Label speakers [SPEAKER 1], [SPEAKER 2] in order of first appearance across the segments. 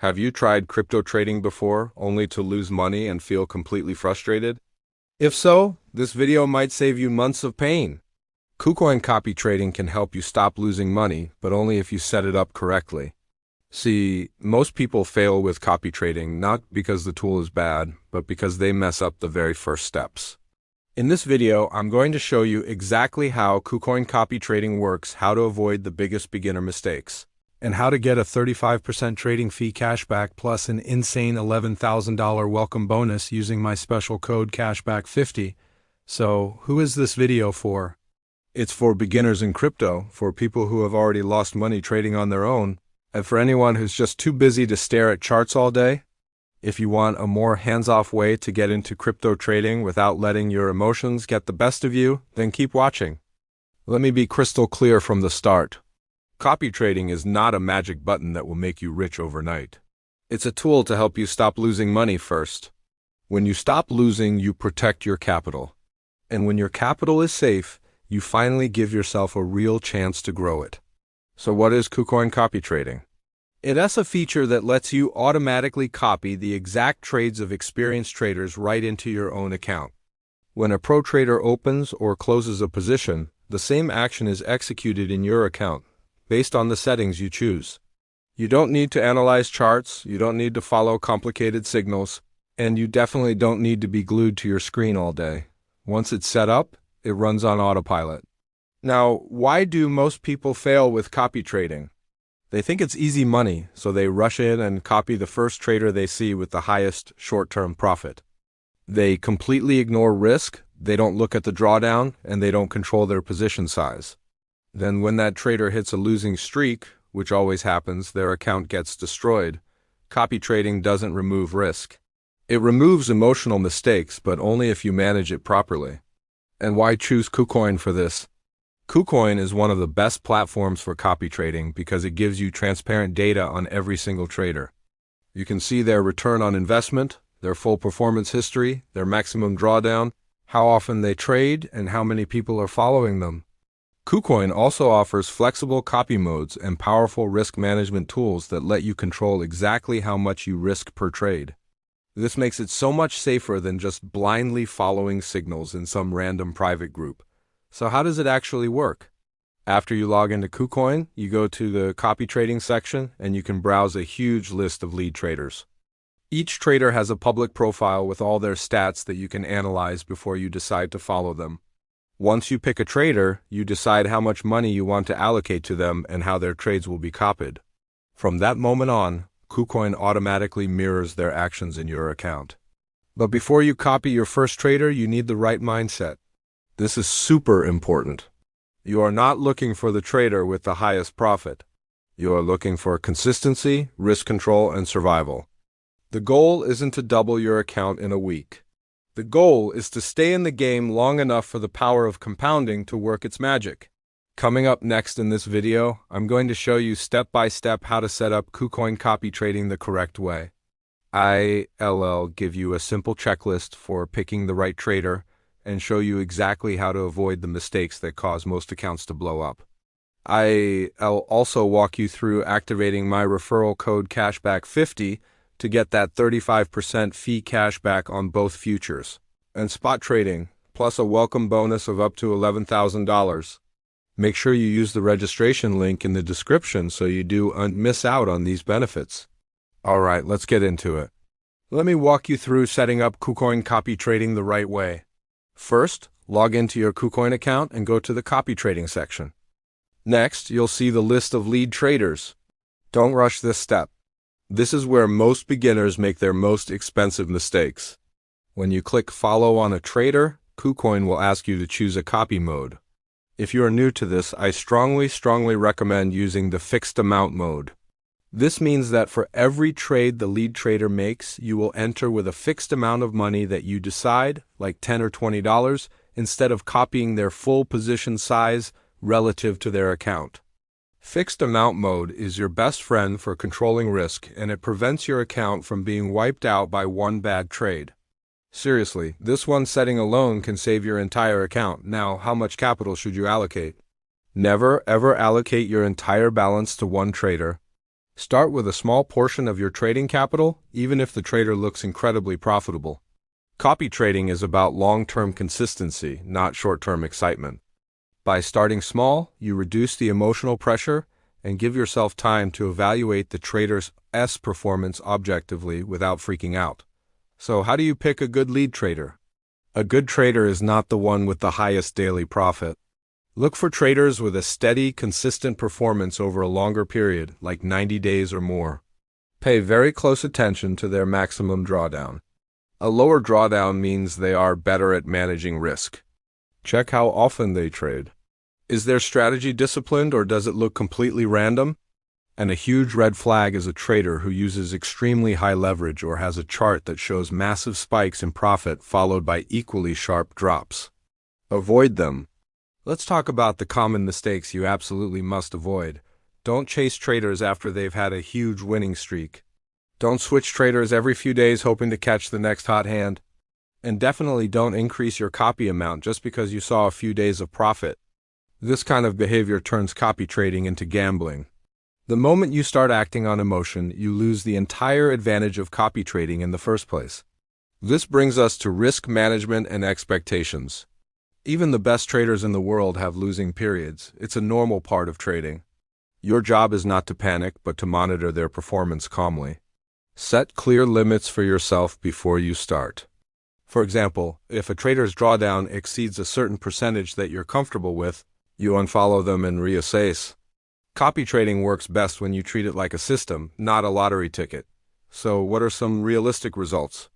[SPEAKER 1] Have you tried crypto trading before, only to lose money and feel completely frustrated? If so, this video might save you months of pain. KuCoin Copy Trading can help you stop losing money, but only if you set it up correctly. See, most people fail with copy trading not because the tool is bad, but because they mess up the very first steps. In this video, I'm going to show you exactly how KuCoin Copy Trading works, how to avoid the biggest beginner mistakes, and how to get a 35% trading fee cashback plus an insane $11,000 welcome bonus using my special code cashback50. So, who is this video for? It's for beginners in crypto, for people who have already lost money trading on their own, and for anyone who's just too busy to stare at charts all day. If you want a more hands-off way to get into crypto trading without letting your emotions get the best of you, then keep watching. Let me be crystal clear from the start. Copy trading is not a magic button that will make you rich overnight. It's a tool to help you stop losing money first. When you stop losing, you protect your capital. And when your capital is safe, you finally give yourself a real chance to grow it. So what is KuCoin Copy Trading? It has a feature that lets you automatically copy the exact trades of experienced traders right into your own account. When a pro trader opens or closes a position, the same action is executed in your account, based on the settings you choose. You don't need to analyze charts, you don't need to follow complicated signals, and you definitely don't need to be glued to your screen all day. Once it's set up, it runs on autopilot. Now, why do most people fail with copy trading? They think it's easy money, so they rush in and copy the first trader they see with the highest short-term profit. They completely ignore risk, they don't look at the drawdown, and they don't control their position size. Then when that trader hits a losing streak, which always happens, their account gets destroyed. Copy trading doesn't remove risk. It removes emotional mistakes, but only if you manage it properly. And why choose KuCoin for this? KuCoin is one of the best platforms for copy trading because it gives you transparent data on every single trader. You can see their return on investment, their full performance history, their maximum drawdown, how often they trade, and how many people are following them. KuCoin also offers flexible copy modes and powerful risk management tools that let you control exactly how much you risk per trade. This makes it so much safer than just blindly following signals in some random private group. So how does it actually work? After you log into KuCoin, you go to the copy trading section and you can browse a huge list of lead traders. Each trader has a public profile with all their stats that you can analyze before you decide to follow them. Once you pick a trader, you decide how much money you want to allocate to them and how their trades will be copied. From that moment on, KuCoin automatically mirrors their actions in your account. But before you copy your first trader, you need the right mindset. This is super important. You are not looking for the trader with the highest profit. You are looking for consistency, risk control, and survival. The goal isn't to double your account in a week. The goal is to stay in the game long enough for the power of compounding to work its magic. Coming up next in this video, I'm going to show you step-by-step how to set up KuCoin Copy Trading the correct way. I'll give you a simple checklist for picking the right trader and show you exactly how to avoid the mistakes that cause most accounts to blow up. I'll also walk you through activating my referral code cashback50 to get that 35% fee cashback on both futures and spot trading, plus a welcome bonus of up to $11,000. Make sure you use the registration link in the description so you don't miss out on these benefits. Alright, let's get into it. Let me walk you through setting up KuCoin Copy Trading the right way. First, log into your KuCoin account and go to the copy trading section. Next, you'll see the list of lead traders. Don't rush this step. This is where most beginners make their most expensive mistakes. When you click Follow on a trader, KuCoin will ask you to choose a copy mode. If you are new to this, I strongly recommend using the fixed amount mode. This means that for every trade the lead trader makes, you will enter with a fixed amount of money that you decide, like $10 or $20, instead of copying their full position size relative to their account. Fixed amount mode is your best friend for controlling risk, and it prevents your account from being wiped out by one bad trade. Seriously, this one setting alone can save your entire account. Now, how much capital should you allocate? Never, ever allocate your entire balance to one trader. Start with a small portion of your trading capital, even if the trader looks incredibly profitable. Copy trading is about long-term consistency, not short-term excitement. By starting small, you reduce the emotional pressure and give yourself time to evaluate the trader's performance objectively without freaking out. So how do you pick a good lead trader? A good trader is not the one with the highest daily profit. Look for traders with a steady, consistent performance over a longer period, like 90 days or more. Pay very close attention to their maximum drawdown. A lower drawdown means they are better at managing risk. Check how often they trade. Is their strategy disciplined or does it look completely random? And a huge red flag is a trader who uses extremely high leverage or has a chart that shows massive spikes in profit followed by equally sharp drops. Avoid them. Let's talk about the common mistakes you absolutely must avoid. Don't chase traders after they've had a huge winning streak. Don't switch traders every few days hoping to catch the next hot hand. And definitely don't increase your copy amount just because you saw a few days of profit. This kind of behavior turns copy trading into gambling. The moment you start acting on emotion, you lose the entire advantage of copy trading in the first place. This brings us to risk management and expectations. Even the best traders in the world have losing periods. It's a normal part of trading. Your job is not to panic, but to monitor their performance calmly. Set clear limits for yourself before you start. For example, if a trader's drawdown exceeds a certain percentage that you're comfortable with, you unfollow them and reassess. Copy trading works best when you treat it like a system, not a lottery ticket. So what are some realistic results?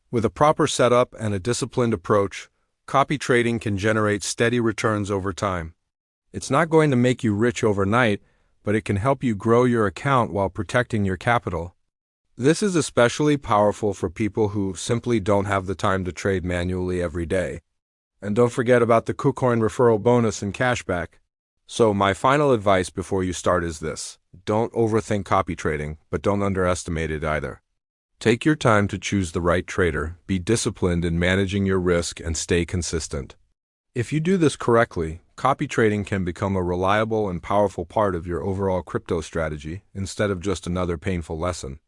[SPEAKER 1] With a proper setup and a disciplined approach, copy trading can generate steady returns over time. It's not going to make you rich overnight, but it can help you grow your account while protecting your capital. This is especially powerful for people who simply don't have the time to trade manually every day. And don't forget about the KuCoin referral bonus and cashback. So my final advice before you start is this: don't overthink copy trading, but don't underestimate it either. Take your time to choose the right trader, be disciplined in managing your risk, and stay consistent. If you do this correctly, copy trading can become a reliable and powerful part of your overall crypto strategy instead of just another painful lesson.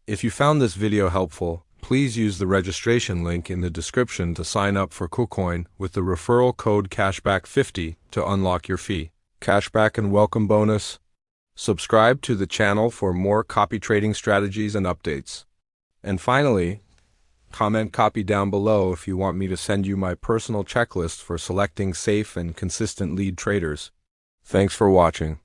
[SPEAKER 1] If you found this video helpful, please use the registration link in the description to sign up for KuCoin with the referral code CASHBACK50 to unlock your fee. Cashback and welcome bonus. Subscribe to the channel for more copy trading strategies and updates. And finally, comment copy down below if you want me to send you my personal checklist for selecting safe and consistent lead traders. Thanks for watching.